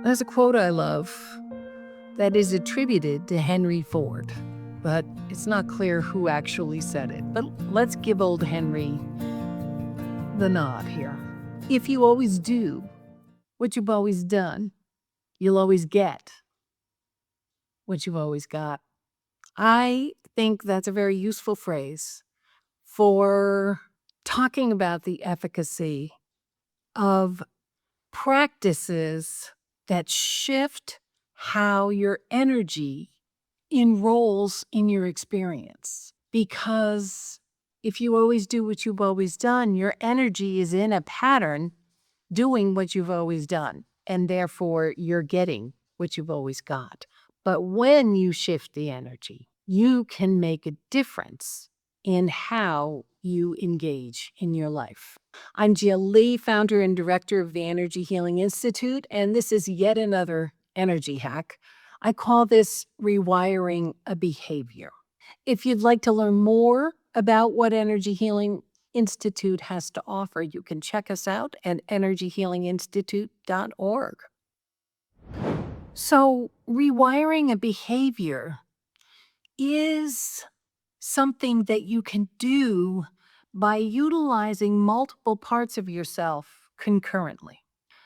There's a quote I love that is attributed to Henry Ford, but it's not clear who actually said it. But let's give old Henry the nod here. If you always do what you've always done, you'll always get what you've always got. I think that's a very useful phrase for talking about the efficacy of practices that shift how your energy enrolls in your experience. Because if you always do what you've always done, your energy is in a pattern doing what you've always done, and therefore you're getting what you've always got. But when you shift the energy, you can make a difference in how you engage in your life. I'm Jill Lee, founder and director of the Energy Healing Institute, and this is yet another energy hack. I call this rewiring a behavior. If you'd like to learn more about what Energy Healing Institute has to offer, you can check us out at energyhealinginstitute.org. So, rewiring a behavior is something that you can do by utilizing multiple parts of yourself concurrently.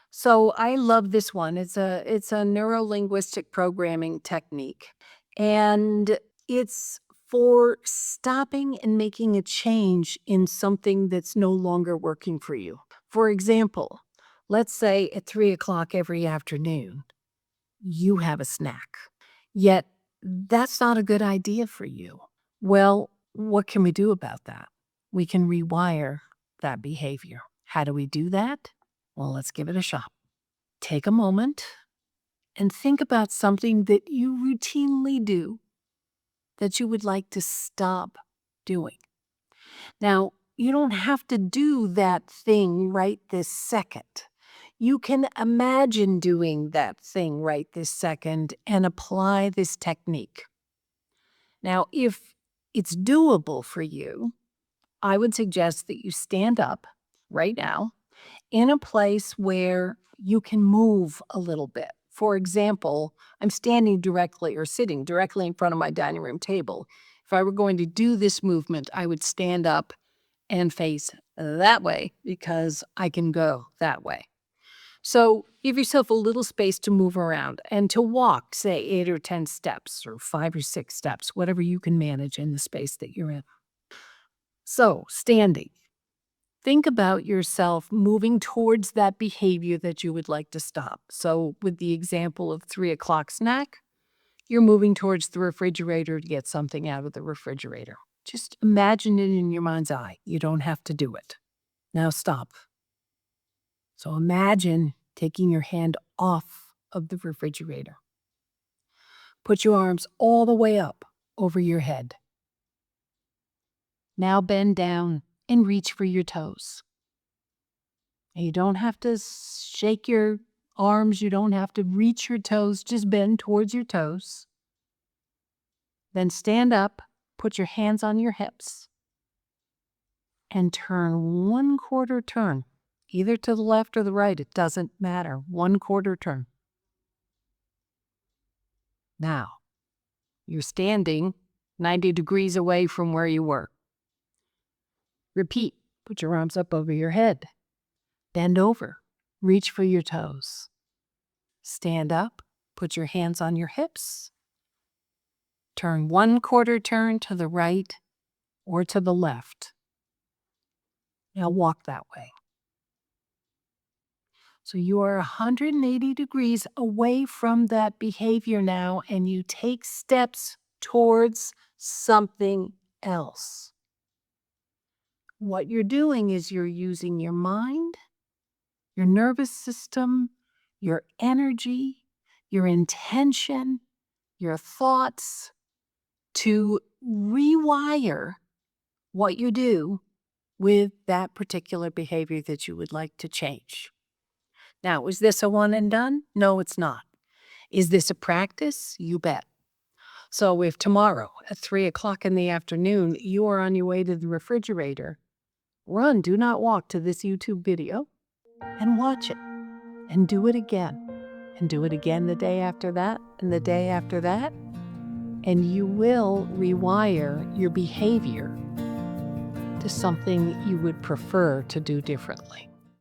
So I love this one. It's a neuro-linguistic programming technique, and it's for stopping and making a change in something that's no longer working for you. For example, let's say at 3 o'clock every afternoon, you have a snack, yet that's not a good idea for you. Well, what can we do about that? We can rewire that behavior. How do we do that? Well, let's give it a shot. Take a moment and think about something that you routinely do that you would like to stop doing. Now, you don't have to do that thing right this second. You can imagine doing that thing right this second and apply this technique. Now, if it's doable for you, I would suggest that you stand up right now in a place where you can move a little bit. For example, I'm standing directly or sitting directly in front of my dining room table. If I were going to do this movement, I would stand up and face that way because I can go that way. So give yourself a little space to move around and to walk, say 8 or 10 steps or 5 or 6 steps, whatever you can manage in the space that you're in. So standing. Think about yourself moving towards that behavior that you would like to stop. So with the example of 3 o'clock snack, you're moving towards the refrigerator to get something out of the refrigerator. Just imagine it in your mind's eye. You don't have to do it. Now stop. So imagine taking your hand off of the refrigerator. Put your arms all the way up over your head. Now bend down and reach for your toes. And you don't have to shake your arms. You don't have to reach your toes. Just bend towards your toes. Then stand up, put your hands on your hips, and turn 1/4 turn, either to the left or the right. It doesn't matter. 1/4 turn. Now, you're standing 90 degrees away from where you were. Repeat. Put your arms up over your head. Bend over. Reach for your toes. Stand up. Put your hands on your hips. Turn 1/4 turn to the right or to the left. Now walk that way. So you are 180 degrees away from that behavior now, and you take steps towards something else. What you're doing is you're using your mind, your nervous system, your energy, your intention, your thoughts to rewire what you do with that particular behavior that you would like to change. Now, is this a one and done? No, it's not. Is this a practice? You bet. So if tomorrow at 3 o'clock in the afternoon, you are on your way to the refrigerator, run, do not walk to this YouTube video and watch it and do it again. and do it again the day after that, and the day after that, and you will rewire your behavior to something you would prefer to do differently.